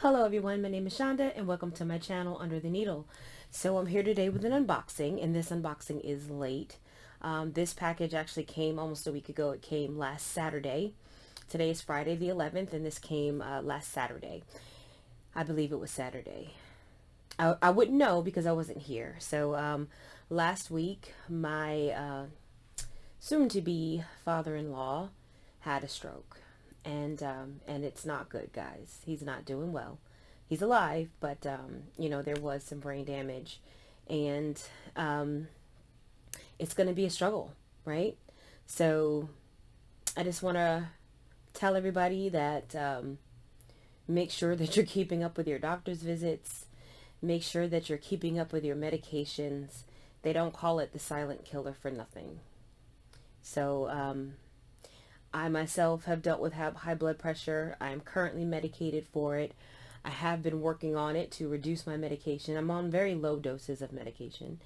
Hello everyone, my name is Shonda and welcome to my channel Under the Needle. So I'm here today with an unboxing, and this unboxing is late. This package actually came almost a week ago. It came last Saturday. Today is Friday the 11th and this came last Saturday. I believe it was Saturday. I wouldn't know because I wasn't here. So last week my soon-to-be father-in-law had a stroke. And it's not good, guys. He's not doing well. He's alive, but there was some brain damage, and it's going to be a struggle, right? So I just want to tell everybody that make sure that you're keeping up with your doctor's visits. Make sure that you're keeping up with your medications. They don't call it the silent killer for nothing. So I myself have dealt with high blood pressure. I am currently medicated for it. I have been working on it to reduce my medication. I'm on very low doses of medication.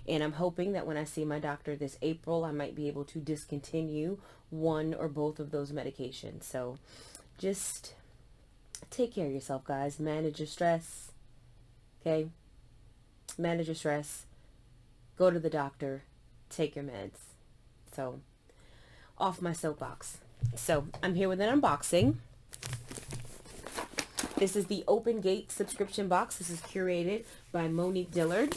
And I'm hoping that when I see my doctor this April, I might be able to discontinue one or both of those medications. So just take care of yourself, guys. Manage your stress. Okay? Manage your stress. Go to the doctor. Take your meds. So off my soapbox. So I'm here with an unboxing. This is the Open Gate subscription box. This is curated by Monique Dillard.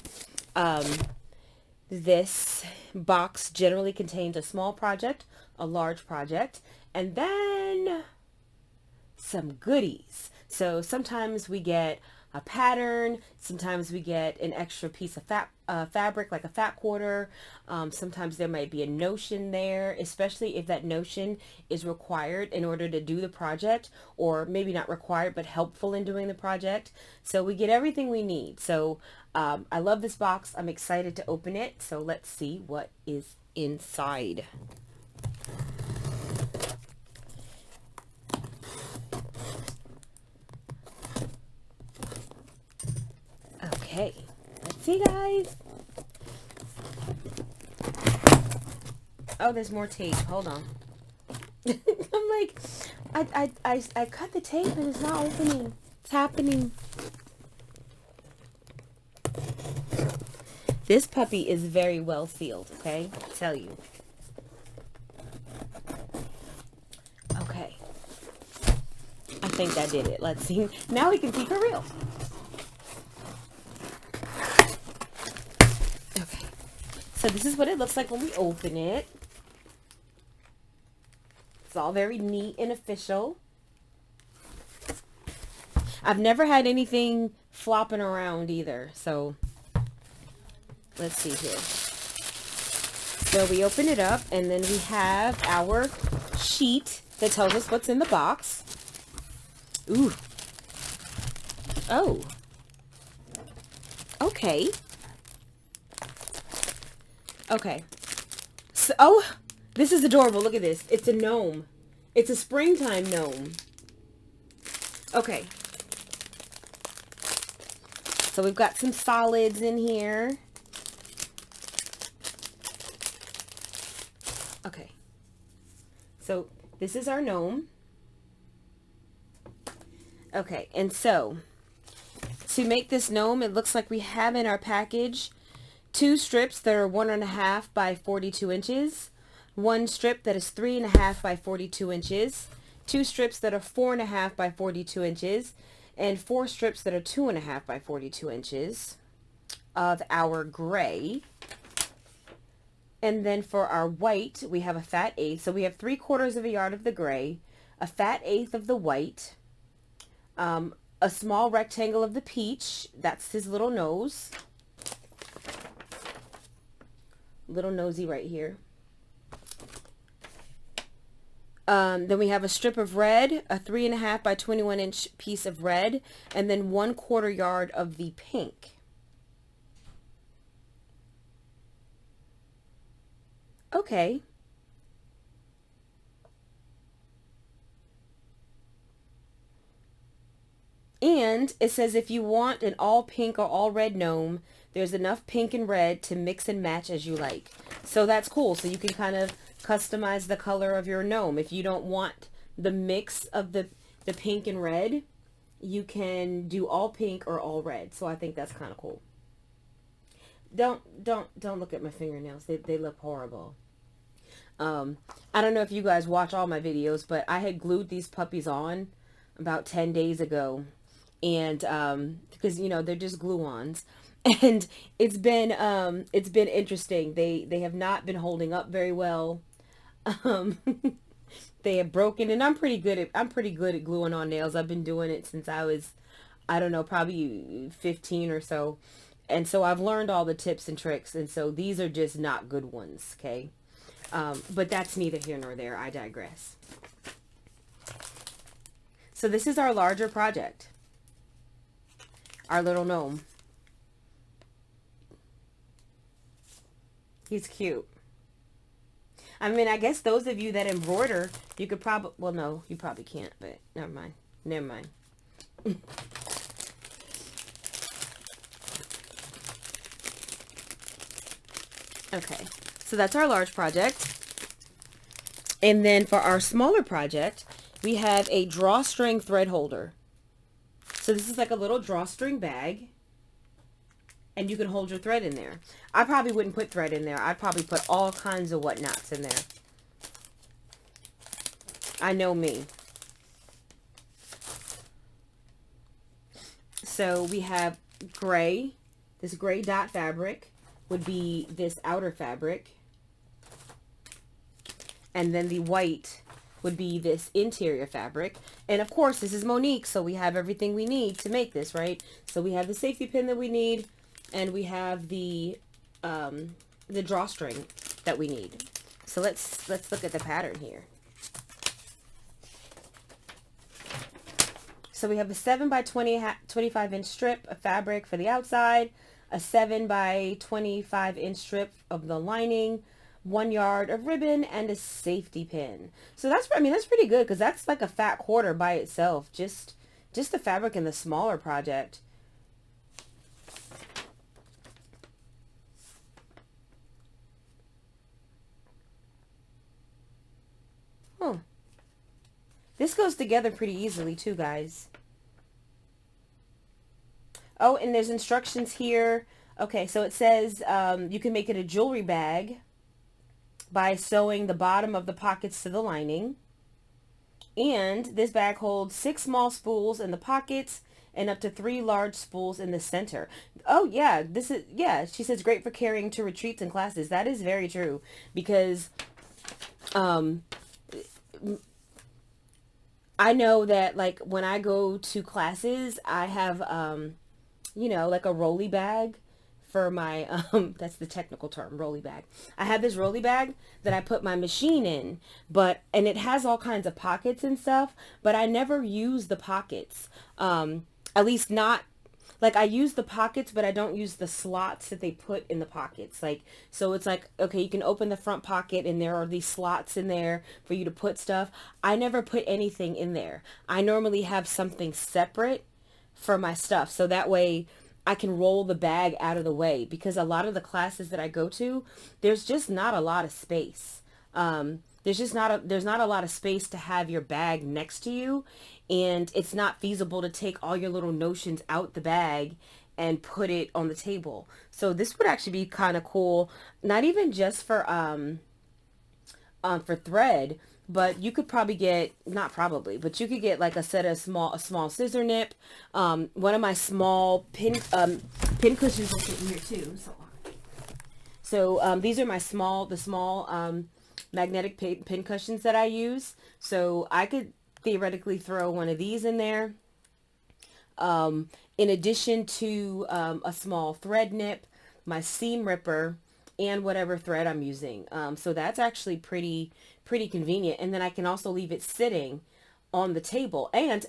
This box generally contains a small project, a large project, and then some goodies. So sometimes we get a pattern, sometimes we get an extra piece of fabric like a fat quarter. Sometimes there might be a notion there, especially if that notion is required in order to do the project, or maybe not required but helpful in doing the project. So we get everything we need. So I love this box. I'm excited to open it. So let's see what is inside. Okay, let's see, guys. Oh, there's more tape. Hold on. I'm like, I cut the tape and it's not opening. It's happening. This puppy is very well sealed, okay? I tell you. Okay. I think that did it. Let's see. Now we can see for real. Okay. So this is what it looks like when we open it. It's all very neat and official. I've never had anything flopping around either, so let's see here. So we open it up, and then we have our sheet that tells us what's in the box. Ooh. Oh. Okay. Okay. So, oh, this is adorable. Look at this. It's a gnome. It's a springtime gnome. Okay. So we've got some solids in here. Okay. So this is our gnome. Okay, and so to make this gnome, it looks like we have in our package 2 strips that are 1.5 by 42 inches, 1 strip that is 3.5 by 42 inches, 2 strips that are 4.5 by 42 inches, and 4 strips that are 2.5 by 42 inches of our gray. And then for our white, we have a fat eighth. So we have 3/4 of a yard of the gray, a fat eighth of the white, a small rectangle of the peach. That's his little nose. Little nosy right here. Then we have a strip of red, a 3.5 by 21 inch piece of red, and then 1/4 yard of the pink. Okay. And it says if you want an all pink or all red gnome, there's enough pink and red to mix and match as you like. So that's cool. So you can kind of customize the color of your gnome. If you don't want the mix of the pink and red, you can do all pink or all red. So I think that's kind of cool. Don't look at my fingernails. They look horrible. Um, I don't know if you guys watch all my videos, but I had glued these puppies on about 10 days ago. And because you know they're just glue-ons, and it's been interesting. They have not been holding up very well. Um, they have broken, and I'm pretty good at gluing on nails. I've been doing it since I was, I don't know, probably 15 or so. And so I've learned all the tips and tricks, and so these are just not good ones, okay? But that's neither here nor there. I digress. So this is our larger project, our little gnome. He's cute. I mean, I guess those of you that embroider, you could probably, well, no, you probably can't, but never mind. Never mind. Okay, so that's our large project. And then for our smaller project, we have a drawstring thread holder. So this is like a little drawstring bag, and you can hold your thread in there. I probably wouldn't put thread in there. I'd probably put all kinds of whatnots in there. I know me. So we have gray. This gray dot fabric would be this outer fabric. And then the white would be this interior fabric. And of course, this is Monique, so we have everything we need to make this, right? So we have the safety pin that we need, and we have the drawstring that we need. So let's look at the pattern here. So we have a 7 by 25 inch strip of fabric for the outside, a 7 by 25 inch strip of the lining, 1 yard of ribbon, and a safety pin. So that's, I mean, that's pretty good, because that's like a fat quarter by itself, just the fabric in the smaller project. Oh, this goes together pretty easily too, guys. Oh, and there's instructions here. Okay, so it says you can make it a jewelry bag by sewing the bottom of the pockets to the lining. And this bag holds 6 small spools in the pockets and up to 3 large spools in the center. Oh yeah, this is, yeah, she says great for carrying to retreats and classes. That is very true, because um, I know that like when I go to classes, I have you know, like a rolly bag for my, that's the technical term, rolly bag. I have this rolly bag that I put my machine in, and it has all kinds of pockets and stuff, but I never use the pockets. At least not, like I use the pockets, but I don't use the slots that they put in the pockets. Like, so it's like, okay, you can open the front pocket and there are these slots in there for you to put stuff. I never put anything in there. I normally have something separate for my stuff, so that way I can roll the bag out of the way, because a lot of the classes that I go to, there's just not a lot of space. There's not a lot of space to have your bag next to you, and it's not feasible to take all your little notions out the bag and put it on the table. So this would actually be kind of cool, not even just for thread, but you could probably get, not probably, but you could get like a set of a small scissor nip. One of my small pin cushions are sitting here too. So these are the small magnetic pin cushions that I use. So I could theoretically throw one of these in there. In addition to a small thread nip, my seam ripper, and whatever thread I'm using. So that's actually pretty convenient. And then I can also leave it sitting on the table. And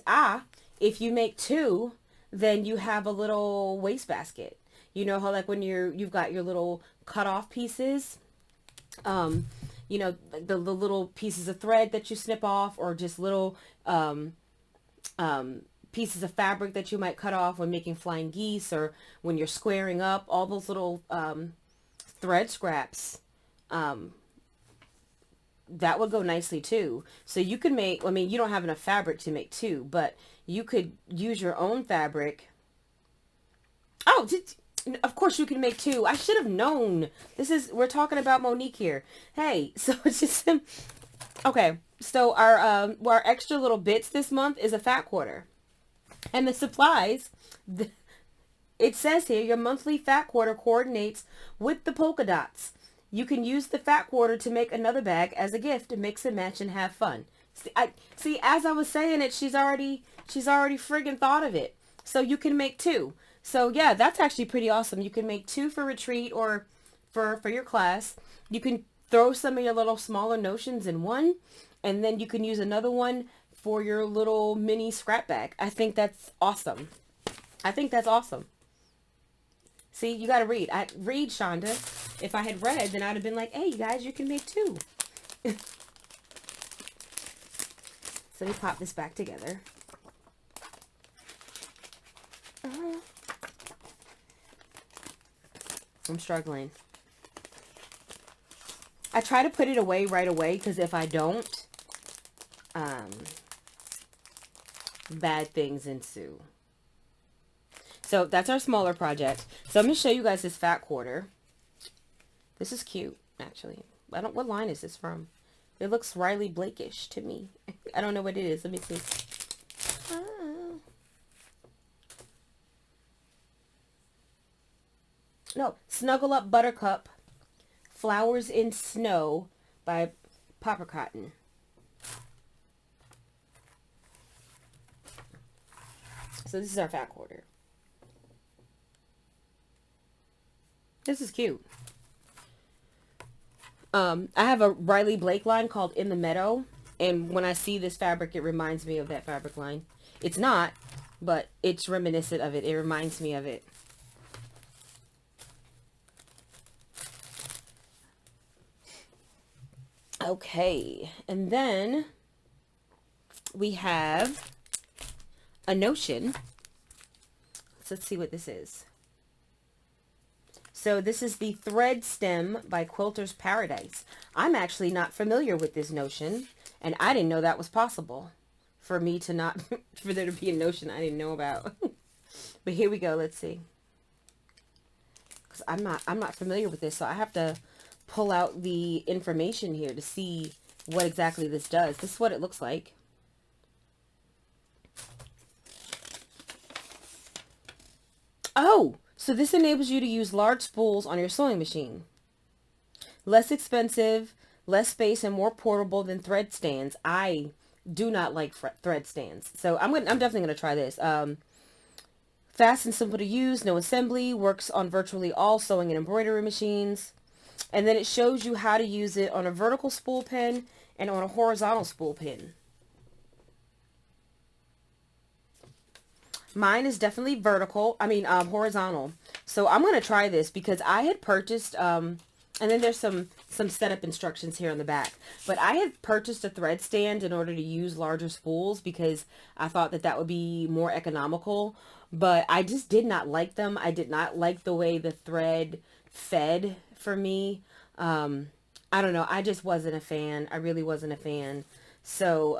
if you make 2, then you have a little wastebasket. You know how like when you've got your little cut off pieces, you know, the little pieces of thread that you snip off, or just little pieces of fabric that you might cut off when making flying geese, or when you're squaring up, all those little thread scraps that would go nicely too. So you could make, I mean, you don't have enough fabric to make two, but you could use your own fabric. Oh, of course you can make two. I should have known. We're talking about Monique here. Hey, so it's just, okay. So our extra little bits this month is a fat quarter. And the supplies, it says here, your monthly fat quarter coordinates with the polka dots. You can use the fat quarter to make another bag as a gift to mix and match and have fun. See, as I was saying it, she's already friggin' thought of it. So you can make two. So yeah, that's actually pretty awesome. You can make two for retreat or for your class. You can throw some of your little smaller notions in one, and then you can use another one for your little mini scrap bag. I think that's awesome. I think that's awesome. See, you got to read. Read, Shonda. If I had read, then I'd have been like, hey, you guys, you can make two. So let me pop this back together. I'm struggling. I try to put it away right away, because if I don't, bad things ensue. So that's our smaller project. So I'm going to show you guys this fat quarter. This is cute, actually. What line is this from? It looks Riley Blake-ish to me. I don't know what it is. Let me see. No, Snuggle Up Buttercup, Flowers in Snow by Popper Cotton. So this is our fat quarter. This is cute. I have a Riley Blake line called In the Meadow, and when I see this fabric, it reminds me of that fabric line. It's not, but it's reminiscent of it. It reminds me of it. Okay, and then we have a notion. So let's see what this is. So this is the Thread Stem by Quilter's Paradise. I'm actually not familiar with this notion, and I didn't know that was possible for me to not, for there to be a notion I didn't know about. But here we go. Let's see. Because I'm not familiar with this, so I have to pull out the information here to see what exactly this does. This is what it looks like. Oh, so this enables you to use large spools on your sewing machine. Less expensive, less space, and more portable than thread stands. I do not like thread stands, so I'm definitely gonna try this. Fast and simple to use, no assembly, works on virtually all sewing and embroidery machines. And then it shows you how to use it on a vertical spool pin and on a horizontal spool pin. Mine is definitely horizontal. So I'm going to try this because I had purchased, and then there's some setup instructions here on the back. But I had purchased a thread stand in order to use larger spools because I thought that would be more economical. But I just did not like them. I did not like the way the thread fed for me. I don't know. I just wasn't a fan. I really wasn't a fan. So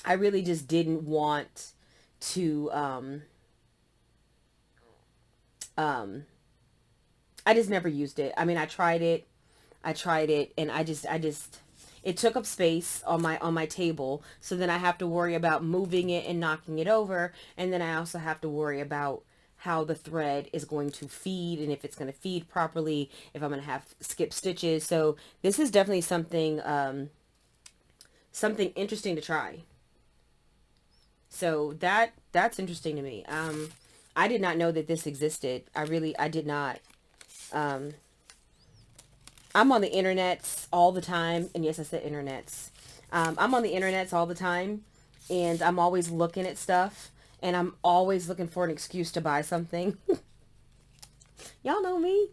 I really just didn't want to I just never used it. I mean, I tried it and I just it took up space on my table, so then I have to worry about moving it and knocking it over, and then I also have to worry about how the thread is going to feed and if it's going to feed properly, if I'm going to have skip stitches. So this is definitely something something interesting to try. So that's interesting to me. I did not know that this existed. I did not. I'm on the internets all the time. And yes, I said internets. I'm on the internets all the time. And I'm always looking at stuff. And I'm always looking for an excuse to buy something. Y'all know me.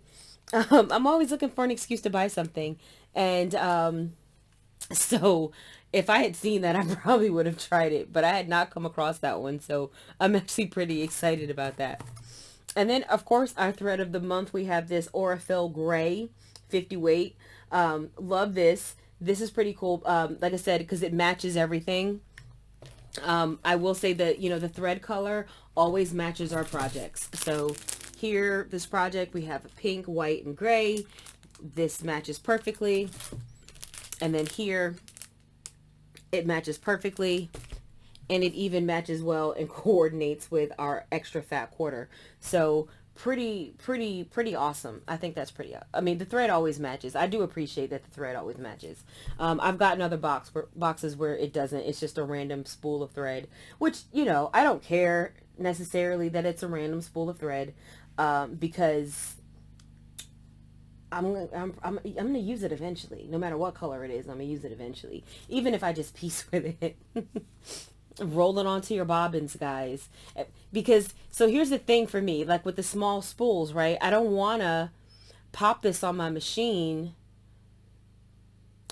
I'm always looking for an excuse to buy something. And so if I had seen that, I probably would have tried it. But I had not come across that one. So I'm actually pretty excited about that. And then, of course, our thread of the month, we have this Aurifil Gray 50 weight. Love this. This is pretty cool. Like I said, because it matches everything. I will say that, you know, the thread color always matches our projects. So here, this project, we have pink, white, and gray. This matches perfectly. And then here, it matches perfectly. And it even matches well and coordinates with our extra fat quarter. So pretty awesome. I think that's pretty, I mean, the thread always matches. I do appreciate that the thread always matches. I've gotten other boxes where it doesn't. It's just a random spool of thread, which, you know, I don't care necessarily that it's a random spool of thread, because I'm gonna use it eventually. No matter what color it is, I'm gonna use it eventually, even if I just piece with it. Roll it onto your bobbins, guys. Because, so here's the thing for me, like with the small spools, right? I don't want to pop this on my machine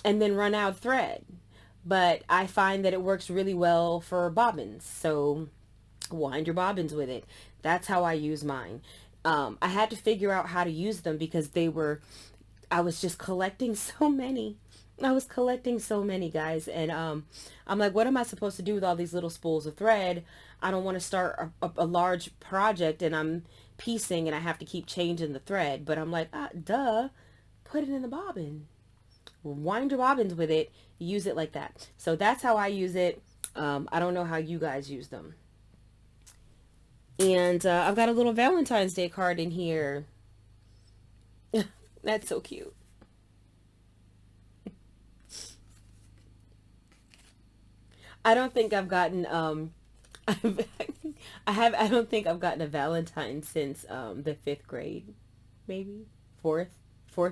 and then run out of thread. But I find that it works really well for bobbins. So wind your bobbins with it. That's how I use mine. I had to figure out how to use them because I was just collecting so many. I was collecting so many, guys, and I'm like, what am I supposed to do with all these little spools of thread? I don't want to start a large project and I'm piecing and I have to keep changing the thread. But I'm like, duh, put it in the bobbin. Wind your bobbins with it. Use it like that. So that's how I use it. I don't know how you guys use them. And I've got a little Valentine's Day card in here. That's so cute. I don't think I've gotten I don't think I've gotten a Valentine since the 5th grade, maybe fourth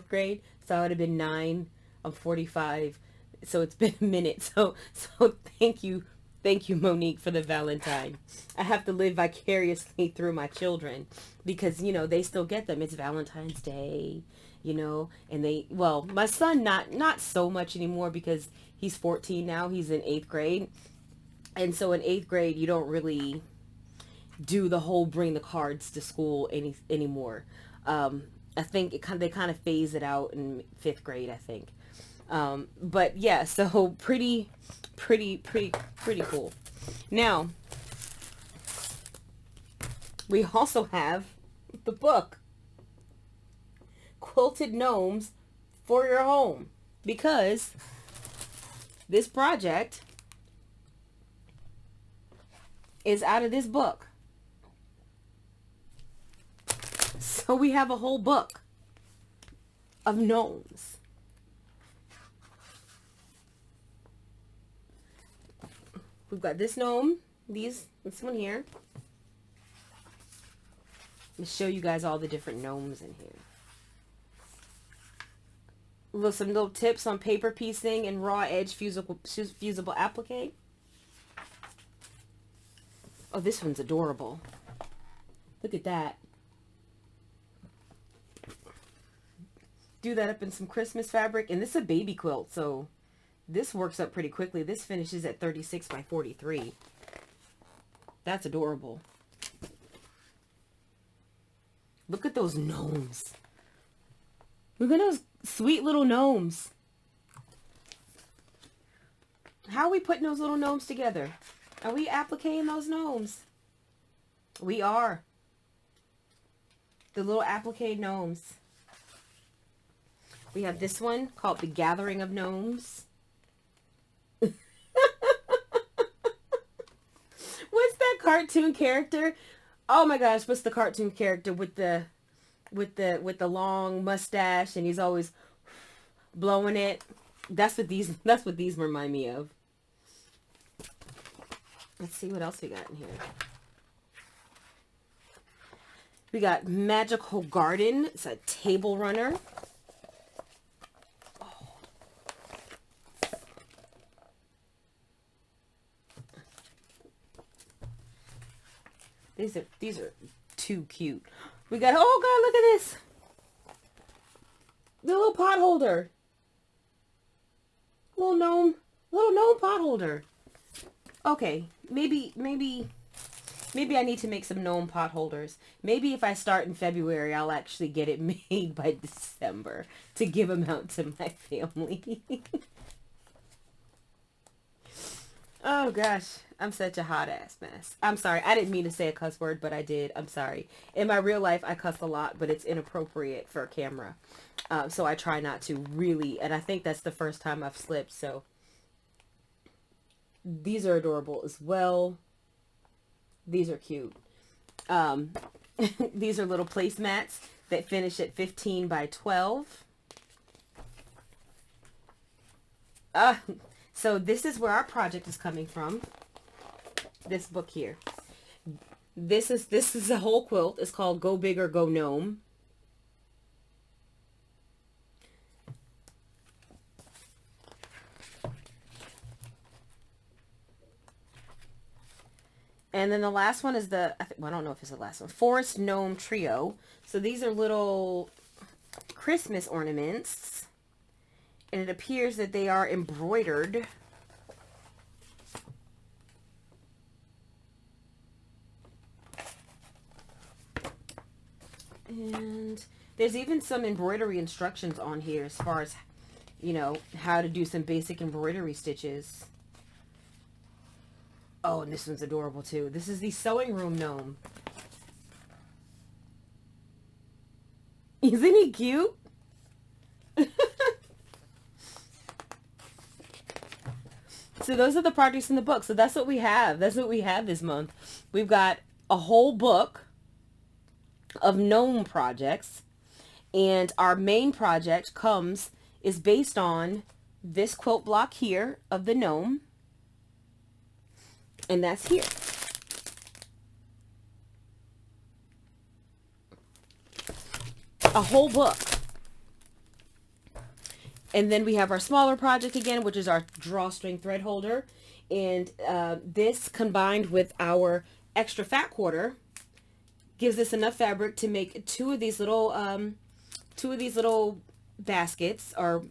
grade. So I would have been 9. I'm 45, so it's been a minute. So thank you Monique for the Valentine. I have to live vicariously through my children because, you know, they still get them. It's Valentine's Day, you know, and well, my son not so much anymore because he's 14 now. He's in 8th grade. And so in 8th grade, you don't really do the whole bring the cards to school anymore. I think they kind of phase it out in 5th grade, I think. But yeah, so pretty cool. Now, we also have the book, Quilted Gnomes for Your Home, because this project is out of this book. So we have a whole book of gnomes. We've got this gnome, this one here. Let me show you guys all the different gnomes in here. Some little tips on paper piecing and raw edge fusible applique. Oh, this one's adorable. Look at that. Do that up in some Christmas fabric. And this is a baby quilt, so this works up pretty quickly. This finishes at 36 by 43. That's adorable. Look at those gnomes. Look at those sweet little gnomes. How are we putting those little gnomes together? Are we appliquing those gnomes? We are. The little applique gnomes. We have this one called The Gathering of Gnomes. What's that cartoon character? Oh my gosh, what's the cartoon character with the long mustache and he's always blowing it? That's what these remind me of. Let's see what else we got in here. We got Magical Garden. It's a table runner. Oh. These are too cute. We got, oh God, look at this. The little pot holder. Little gnome pot holder. Okay, maybe Maybe I need to make some gnome pot holders. Maybe if I start in February, I'll actually get it made by December to give them out to my family. Oh gosh, I'm such a hot ass mess. I'm sorry. I didn't mean to say a cuss word, but I did. I'm sorry. In my real life, I cuss a lot, but it's inappropriate for a camera. So I try not to really, and I think that's the first time I've slipped. So these are adorable as well. These are cute. Um, these are little placemats that finish at 15 by 12. So this is where our project is coming from. This book here. This is a whole quilt. It's called Go Big or Go Gnome. And then the last one is well, I don't know if it's the last one. Forest Gnome Trio. So these are little Christmas ornaments. And it appears that they are embroidered. And there's even some embroidery instructions on here as far as, you know, how to do some basic embroidery stitches. Oh, and this one's adorable too. This is the Sewing Room Gnome. Isn't he cute? So those are the projects in the book. So that's what we have. That's what we have this month. We've got a whole book of gnome projects. And our main project is based on this quilt block here of the gnome. And that's here. A whole book. And then we have our smaller project again, which is our drawstring thread holder. And this combined with our extra fat quarter gives us enough fabric to make two of these little baskets or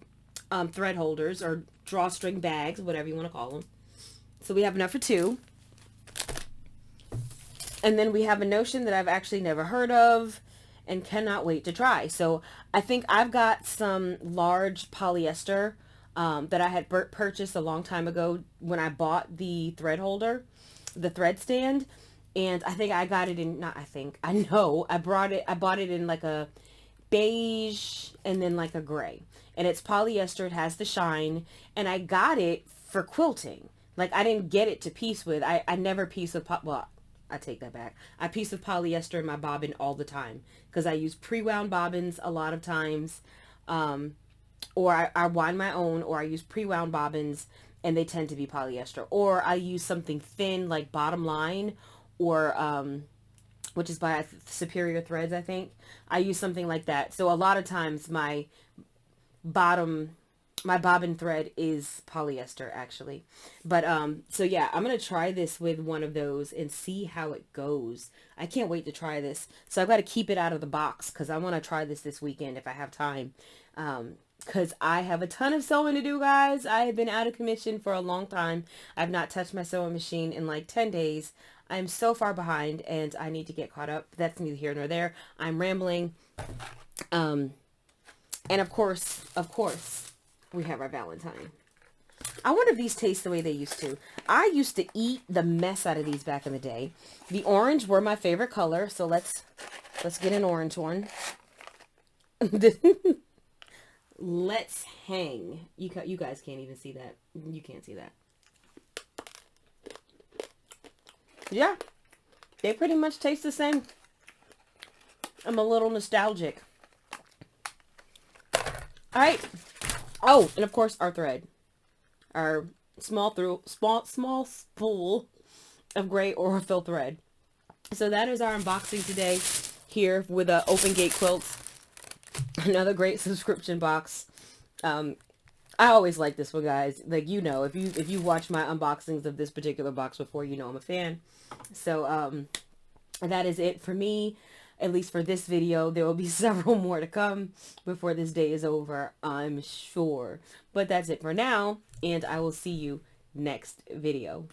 thread holders or drawstring bags, whatever you want to call them. So we have enough for two. And then we have a notion that I've actually never heard of and cannot wait to try. So I think I've got some large polyester that I had purchased a long time ago when I bought the thread holder, the thread stand. And I think I got it in, I know I bought it in like a beige and then like a gray. And it's polyester, it has the shine, and I got it for quilting. Like I didn't get it to piece with. I never piece with, well, I take that back. I piece with polyester in my bobbin all the time because I use pre-wound bobbins a lot of times. Or I wind my own, or I use pre-wound bobbins and they tend to be polyester. Or I use something thin like Bottom Line or, which is by Superior Threads, I think. I use something like that. So a lot of times my bobbin thread is polyester actually. But so yeah, I'm gonna try this with one of those and see how it goes. I can't wait to try this. So I've got to keep it out of the box because I want to try this weekend if I have time, because I have a ton of sewing to do, guys. I have been out of commission for a long time. I've not touched my sewing machine in like 10 days. I'm so far behind and I need to get caught up. That's neither here nor there. I'm rambling. And of course we have our Valentine. I wonder if these taste the way they used to. I used to eat the mess out of these back in the day. The orange were my favorite color, so let's get an orange one. Let's hang. You guys can't even see that. You can't see that. Yeah, they pretty much taste the same. I'm a little nostalgic. All right. Oh, and of course our thread, our small spool of gray Aurifil thread. So that is our unboxing today here with Open Gate Quilts. Another great subscription box. I always like this one, guys. Like, you know, if you watch my unboxings of this particular box before, you know I'm a fan. So that is it for me. At least for this video. There will be several more to come before this day is over, I'm sure. But that's it for now, and I will see you next video.